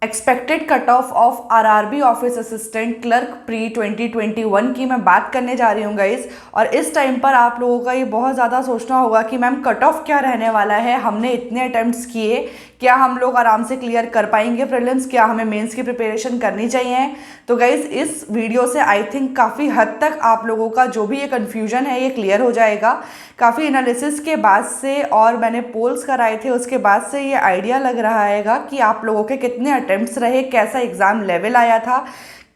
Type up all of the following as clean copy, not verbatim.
Expected cut off RRB office assistant clerk pre 2021 की मैं बात करने जा रही हूँ गाइस। और इस टाइम पर आप लोगों का ये बहुत ज़्यादा सोचना होगा कि मैम कट ऑफ क्या रहने वाला है, हमने इतने अटेम्प्ट्स किए, क्या हम लोग आराम से क्लियर कर पाएंगे प्रीलिम्स, क्या हमें मेंस की प्रिपरेशन करनी चाहिए। तो गाइस इस वीडियो से आई थिंक काफ़ी हद तक आप लोगों का जो भी ये कन्फ्यूजन है ये क्लियर हो जाएगा। काफ़ी एनालिसिस के बाद से और मैंने पोल्स कराए थे उसके बाद से ये आइडिया लग रहा है कि आप लोगों के कितने अटेम्प्ट्स रहे, कैसा एग्ज़ाम लेवल आया था,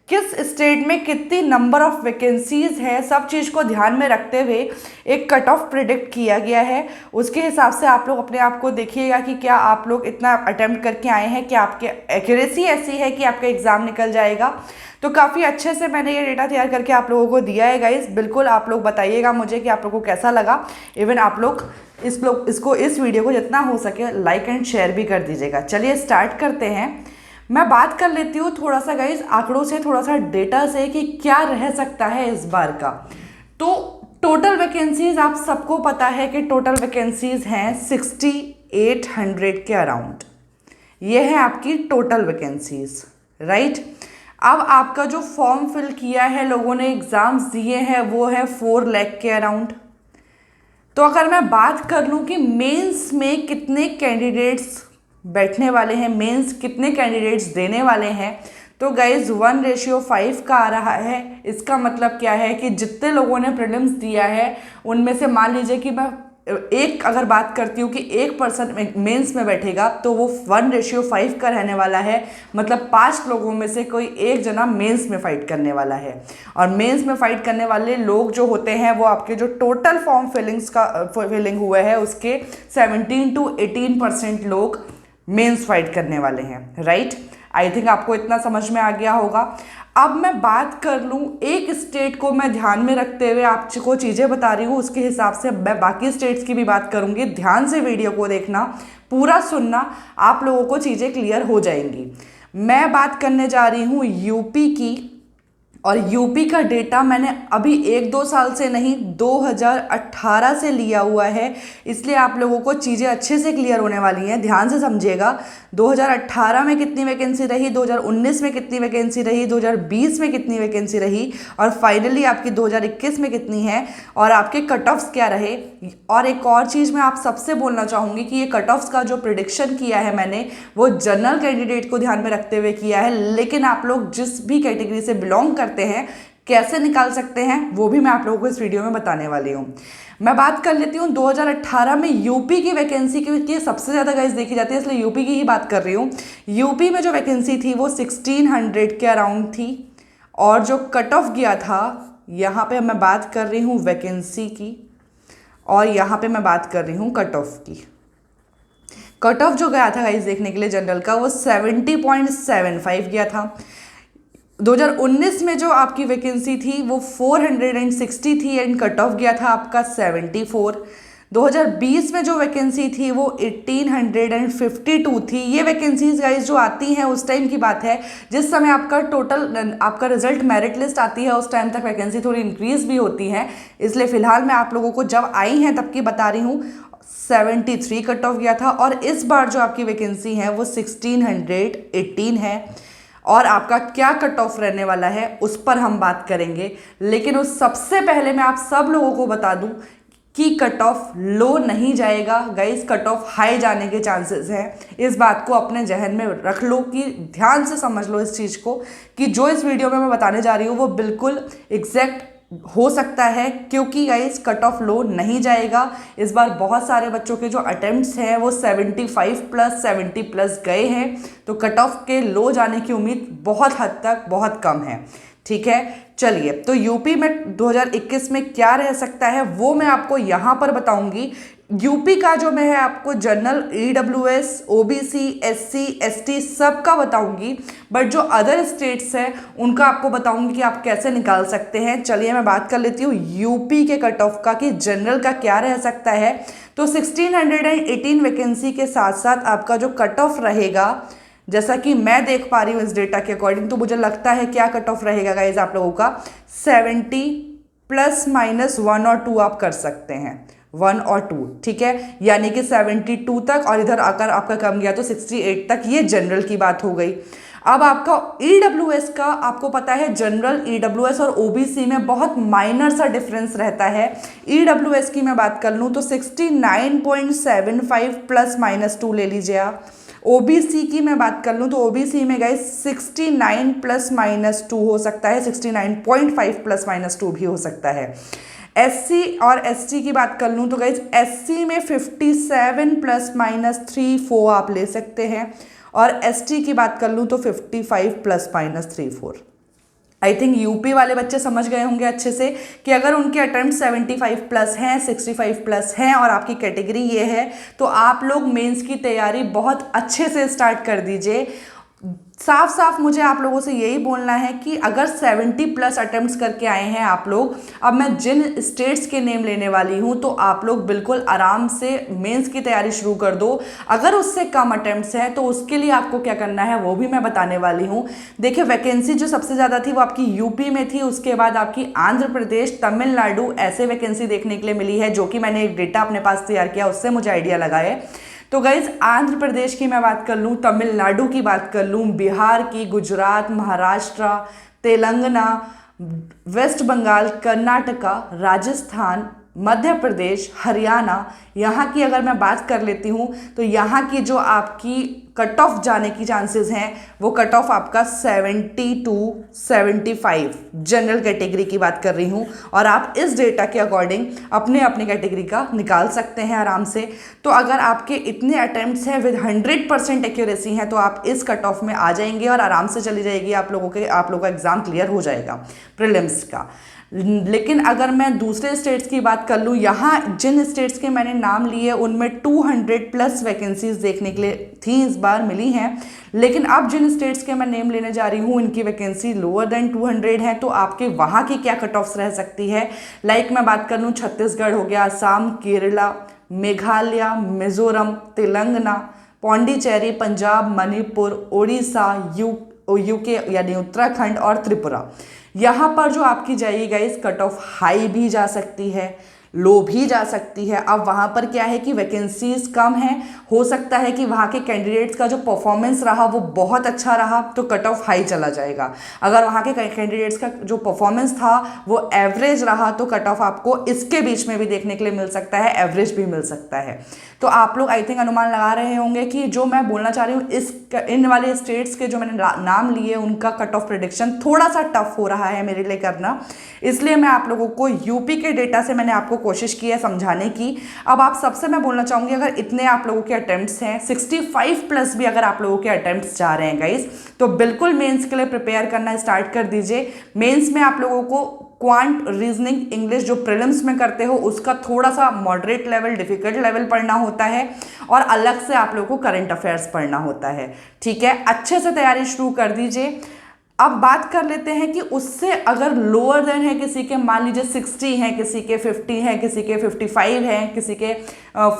किस स्टेट में कितनी नंबर ऑफ वैकेंसीज है, सब चीज़ को ध्यान में रखते हुए एक कट ऑफ प्रिडिक्ट किया गया है। उसके हिसाब से आप लोग अपने आप को देखिएगा कि क्या आप लोग इतना अटेम्प्ट करके आए हैं, क्या आपके एक्यूरेसी ऐसी है कि आपका एग्ज़ाम निकल जाएगा। तो काफ़ी अच्छे से मैंने ये डेटा तैयार करके आप लोगों को दिया है गाइस। बिल्कुल आप लोग बताइएगा मुझे कि आप लोगों को कैसा लगा। इवन आप लोग इस वीडियो को जितना हो सके लाइक एंड शेयर भी कर दीजिएगा। चलिए स्टार्ट करते हैं। मैं बात कर लेती हूँ थोड़ा सा गाइस आंकड़ों से, थोड़ा सा डेटा से कि क्या रह सकता है इस बार का। तो टोटल वैकेंसीज आप सबको पता है कि टोटल वैकेंसीज हैं 6800 के अराउंड। ये है आपकी टोटल वैकेंसीज, राइट। अब आपका जो फॉर्म फिल किया है, लोगों ने एग्जाम्स दिए हैं, वो है 4 लाख के अराउंड। तो अगर मैं बात कर लूँ कि मेंस में कितने कैंडिडेट्स बैठने वाले हैं, मेंस कितने कैंडिडेट्स देने वाले हैं, तो गाइज 1:5 का आ रहा है। इसका मतलब क्या है कि जितने लोगों ने प्रीलिम्स दिया है उनमें से मान लीजिए कि मैं एक अगर बात करती हूँ कि 1% मेंस में बैठेगा तो वो 1:5 का रहने वाला है। मतलब 5 लोगों में से कोई एक जना मेंस में फाइट करने वाला है। और मेंस में फाइट करने वाले लोग जो होते हैं वो आपके जो टोटल फॉर्म फिलिंग हुए हैं उसके 17 to 18% लोग मेंस फाइट करने वाले हैं, राइट। आई थिंक आपको इतना समझ में आ गया होगा। अब मैं बात कर लूँ एक स्टेट को मैं ध्यान में रखते हुए आपको चीज़ें बता रही हूँ, उसके हिसाब से मैं बाकी स्टेट्स की भी बात करूँगी। ध्यान से वीडियो को देखना, पूरा सुनना, आप लोगों को चीज़ें क्लियर हो जाएंगी। मैं बात करने जा रही हूँ यूपी की। और यूपी का डेटा मैंने अभी 1-2 साल से नहीं 2018 से लिया हुआ है, इसलिए आप लोगों को चीज़ें अच्छे से क्लियर होने वाली हैं। ध्यान से समझिएगा। 2018 में कितनी वैकेंसी रही, 2019 में कितनी वैकेंसी रही, 2020 में कितनी वैकेंसी रही, और फाइनली आपकी 2021 में कितनी है, और आपके कट ऑफ्स क्या रहे। और एक और चीज़ मैं आप सबसे बोलना चाहूँगी कि ये कट ऑफ्स का जो प्रिडिक्शन किया है मैंने वो जनरल कैंडिडेट को ध्यान में रखते हुए किया है। लेकिन आप लोग जिस भी कैटेगरी से बिलोंग करते हैं कैसे निकाल सकते हैं वो भी मैं आप लोगों को इस वीडियो में बताने वाली हूँ। मैं बात कर लेती हूँ 2018 में यूपी की वैकेंसी की सबसे ज़्यादा गाइस देखी जाती है, इसलिए यूपी की ही बात कर रही हूँ। यूपी में जो वैकेंसी थी वो 1600 के अराउंड थी। और जो कट ऑफ गया था, यहाँ पे मैं बात कर रही हूँ वैकेंसी की और यहाँ पे मैं बात कर रही हूँ कट ऑफ की। कट ऑफ जो गया था गाइस देखने के लिए जनरल का वो 70.75 गया था। 2019 में जो आपकी वैकेंसी थी वो 460 थी एंड कट ऑफ गया था आपका 74। 2020 में जो वैकेंसी थी वो 1852 थी। ये वैकेंसीज गाइस जो आती हैं उस टाइम की बात है जिस समय आपका रिजल्ट मेरिट लिस्ट आती है, उस टाइम तक वैकेंसी थोड़ी इंक्रीज भी होती है। इसलिए फिलहाल मैं आप लोगों को जब आई हैं तब की बता रही हूँ। 73 कट ऑफ गया था और इस बार जो आपकी वैकेंसी है वो 1618 है। और आपका क्या कट ऑफ रहने वाला है उस पर हम बात करेंगे, लेकिन उस सबसे पहले मैं आप सब लोगों को बता दूं कि कट ऑफ लो नहीं जाएगा गाइस, कट ऑफ हाई जाने के चांसेस हैं। इस बात को अपने जहन में रख लो, कि ध्यान से समझ लो इस चीज़ को कि जो इस वीडियो में मैं बताने जा रही हूँ वो बिल्कुल एग्जैक्ट हो सकता है, क्योंकि गाइस कट ऑफ लो नहीं जाएगा। इस बार बहुत सारे बच्चों के जो अटेम्प्ट्स हैं वो 75 प्लस 70 प्लस गए हैं, तो कट ऑफ के लो जाने की उम्मीद बहुत हद तक बहुत कम है, ठीक है। चलिए, तो यूपी में 2021 में क्या रह सकता है वो मैं आपको यहाँ पर बताऊंगी। यूपी का जो मैं है आपको general, EWS, OBC, SC, ST सबका बताऊंगी, बट जो अदर स्टेट्स हैं उनका आपको बताऊंगी कि आप कैसे निकाल सकते हैं। चलिए मैं बात कर लेती हूँ यूपी के कट ऑफ का कि जनरल का क्या रह सकता है। तो 1618 वैकेंसी के साथ साथ आपका जो कट ऑफ रहेगा, जैसा कि मैं देख पा रही हूँ इस डेटा के अकॉर्डिंग, तो मुझे लगता है क्या कट ऑफ रहेगा गाइज आप लोगों का 70 ± 1 और 2 आप कर सकते हैं। 1 और 2, ठीक है, यानी कि 72 तक, और इधर आकर आपका कम गया तो 68 तक। ये जनरल की बात हो गई। अब आपका ईडब्ल्यूएस का आपको पता है, जनरल, ईडब्ल्यूएस और ओबीसी में बहुत माइनर सा डिफरेंस रहता है। ईडब्ल्यूएस की मैं बात कर लूँ तो 69.75 प्लस माइनस 2 ले लीजिए आप। ओबीसी की मैं बात कर लूँ तो ओबीसी में गाइस 69 प्लस माइनस 2 हो सकता है, 69.5 प्लस माइनस 2 भी हो सकता है। एससी और एसटी की बात कर लूँ तो गाइस एससी में 57 प्लस माइनस 3-4 आप ले सकते हैं, और एसटी की बात कर लूँ तो 55 plus minus 3-4। I think UP वाले बच्चे समझ गए होंगे अच्छे से कि अगर उनके अटेम्प्ट 75 प्लस हैं, 65 प्लस हैं और आपकी कैटेगरी ये है, तो आप लोग मेंस की तैयारी बहुत अच्छे से स्टार्ट कर दीजिए। साफ साफ मुझे आप लोगों से यही बोलना है कि अगर 70 प्लस अटेम्प्ट्स करके आए हैं आप लोग, अब मैं जिन स्टेट्स के नेम लेने वाली हूं, तो आप लोग बिल्कुल आराम से मेंस की तैयारी शुरू कर दो। अगर उससे कम अटेम्प्ट्स हैं तो उसके लिए आपको क्या करना है वो भी मैं बताने वाली हूं। देखिए, वैकेंसी जो सबसे ज़्यादा थी वो आपकी यूपी में थी, उसके बाद आपकी आंध्र प्रदेश, तमिलनाडु, ऐसे वैकेंसी देखने के लिए मिली है, जो कि मैंने एक डेटा अपने पास तैयार किया, उससे मुझे आइडिया लगा है। तो गाइज, आंध्र प्रदेश की मैं बात कर लूँ, तमिलनाडु की बात कर लूँ, बिहार की, गुजरात, महाराष्ट्र, तेलंगाना, वेस्ट बंगाल, कर्नाटका, राजस्थान, मध्य प्रदेश, हरियाणा, यहाँ की अगर मैं बात कर लेती हूँ तो यहाँ की जो आपकी कट ऑफ जाने की चांसेस हैं वो कट ऑफ आपका 70 to 75, जनरल कैटेगरी की बात कर रही हूँ, और आप इस डेटा के अकॉर्डिंग अपने अपनी कैटेगरी का निकाल सकते हैं आराम से। तो अगर आपके इतने अटेम्प्ट्स हैं विद 100% एक्यूरेसी हैं तो आप इस कट ऑफ में आ जाएंगे और आराम से चली जाएगी, आप लोगों का एग्जाम क्लियर हो जाएगा प्रीलिम्स का। लेकिन अगर मैं दूसरे स्टेट्स की बात कर लूँ, यहाँ जिन स्टेट्स के मैंने नाम लिए उनमें 200 प्लस वैकेंसीज देखने के लिए थी, इस बार मिली हैं। लेकिन अब जिन स्टेट्स के मैं नेम लेने जा रही हूँ इनकी वैकेंसी लोअर देन 200 है, तो आपके वहाँ की क्या कट ऑफ्स रह सकती है। लाइक मैं बात कर लूँ, छत्तीसगढ़ हो गया, असम, केरला, मेघालय, मिजोरम, तेलंगाना, पौंडीचेरी, पंजाब, मणिपुर, उड़ीसा, यूके यानी उत्तराखंड और त्रिपुरा। यहाँ पर जो आपकी जाएगी गाइस कट ऑफ हाई भी जा सकती है, लो भी जा सकती है। अब वहाँ पर क्या है कि वैकेंसीज कम है, हो सकता है कि वहाँ के कैंडिडेट्स का जो परफॉर्मेंस रहा वो बहुत अच्छा रहा तो कट ऑफ हाई चला जाएगा। अगर वहाँ के कैंडिडेट्स का जो परफॉर्मेंस था वो एवरेज रहा तो कट ऑफ आपको इसके बीच में भी देखने के लिए मिल सकता है, एवरेज भी मिल सकता है। तो आप लोग आई थिंक अनुमान लगा रहे होंगे कि जो मैं बोलना चाह रही हूँ, इन वाले स्टेट्स के जो मैंने नाम लिए उनका कट ऑफ प्रेडिक्शन थोड़ा सा टफ हो रहा है मेरे लिए करना, इसलिए मैं आप लोगों को यूपी के डेटा से मैंने आपको कोशिश की है समझाने की। अब आप सबसे मैं बोलना चाहूँगी, अगर इतने आप लोगों के अटेम्प्ट्स हैं, 65 प्लस भी अगर आप लोगों के अटेम्प्ट्स जा रहे हैं गाइस, तो बिल्कुल मेंस के लिए प्रिपेयर करना स्टार्ट कर दीजिए। मेंस में आप लोगों को क्वांट, रीजनिंग, इंग्लिश जो प्रीलिम्स में करते हो उसका थोड़ा सा मॉडरेट लेवल, डिफिकल्ट लेवल पढ़ना होता है, और अलग से आप लोगों को करंट अफेयर्स पढ़ना होता है। ठीक है, अच्छे से तैयारी शुरू कर दीजिए। अब बात कर लेते हैं कि उससे अगर लोअर देन है किसी के, मान लीजिए 60 हैं, किसी के 50 हैं, किसी के 55 हैं, किसी के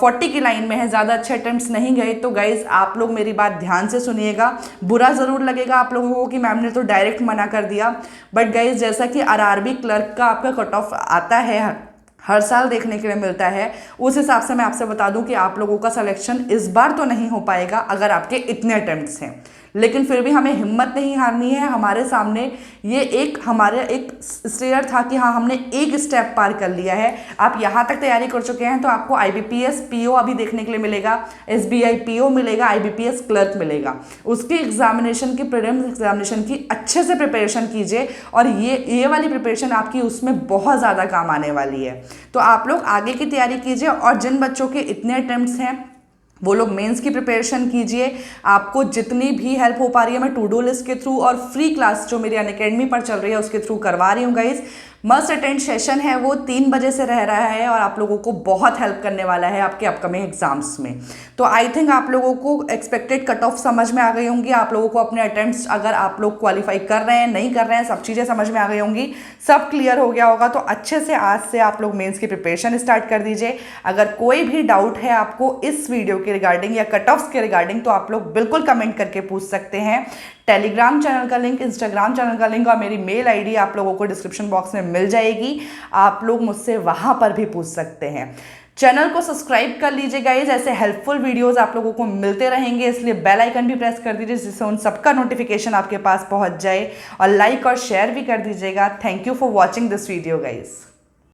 40 की लाइन में है, ज़्यादा अच्छे अटेम्प्ट्स नहीं गए, तो गाइज आप लोग मेरी बात ध्यान से सुनिएगा। बुरा ज़रूर लगेगा आप लोगों को कि मैम ने तो डायरेक्ट मना कर दिया, बट गाइज जैसा कि आरआरबी क्लर्क का आपका कट ऑफ आता है, हर साल देखने के लिए मिलता है, उस हिसाब से मैं आपसे बता दूं कि आप लोगों का सिलेक्शन इस बार तो नहीं हो पाएगा अगर आपके इतने अटेम्प्ट्स हैं। लेकिन फिर भी हमें हिम्मत नहीं हारनी है। हमारे सामने ये हमारे एक स्टेयर था कि हाँ हमने एक स्टेप पार कर लिया है। आप यहाँ तक तैयारी कर चुके हैं तो आपको IBPS PO अभी देखने के लिए मिलेगा, SBI PO मिलेगा, IBPS क्लर्क मिलेगा। उसकी एग्जामिनेशन की, प्रीलिम्स एग्जामिनेशन की अच्छे से प्रिपरेशन कीजिए, और ये वाली प्रिपरेशन आपकी उसमें बहुत ज़्यादा काम आने वाली है। तो आप लोग आगे की तैयारी कीजिए, और जिन बच्चों के इतने अटेम्प्ट्स हैं वो लोग मेंस की प्रिपरेशन कीजिए। आपको जितनी भी हेल्प हो पा रही है मैं टू डू लिस्ट के थ्रू और फ्री क्लास जो मेरी अनअकैडमी पर चल रही है उसके थ्रू करवा रही हूँ गाइज। मस्ट अटेंड सेशन है वो 3 बजे से रह रहा है, और आप लोगों को बहुत हेल्प करने वाला है आपके अपकमिंग एग्जाम्स में। तो आई थिंक आप लोगों को एक्सपेक्टेड कट ऑफ समझ में आ गई होंगी। आप लोगों को अपने अटेम्प्ट्स, अगर आप लोग क्वालिफाई कर रहे हैं नहीं कर रहे हैं, सब चीज़ें समझ में आ गई होंगी, सब क्लियर हो गया होगा। तो अच्छे से आज से आप लोग मेंस की प्रिपरेशन स्टार्ट कर दीजिए। अगर कोई भी डाउट है आपको इस वीडियो के रिगार्डिंग या कट ऑफ्स के रिगार्डिंग तो आप लोग बिल्कुल कमेंट करके पूछ सकते हैं। टेलीग्राम चैनल का लिंक, इंस्टाग्राम चैनल का लिंक और मेरी मेल आईडी आप लोगों को डिस्क्रिप्शन बॉक्स में मिल जाएगी। आप लोग मुझसे वहाँ पर भी पूछ सकते हैं। चैनल को सब्सक्राइब कर लीजिए गाइज, ऐसे हेल्पफुल वीडियोस आप लोगों को मिलते रहेंगे, इसलिए बेल आइकन भी प्रेस कर दीजिए जिससे उन सबका नोटिफिकेशन आपके पास पहुंच जाए, और लाइक और शेयर भी कर दीजिएगा। Thank you for watching this video guys.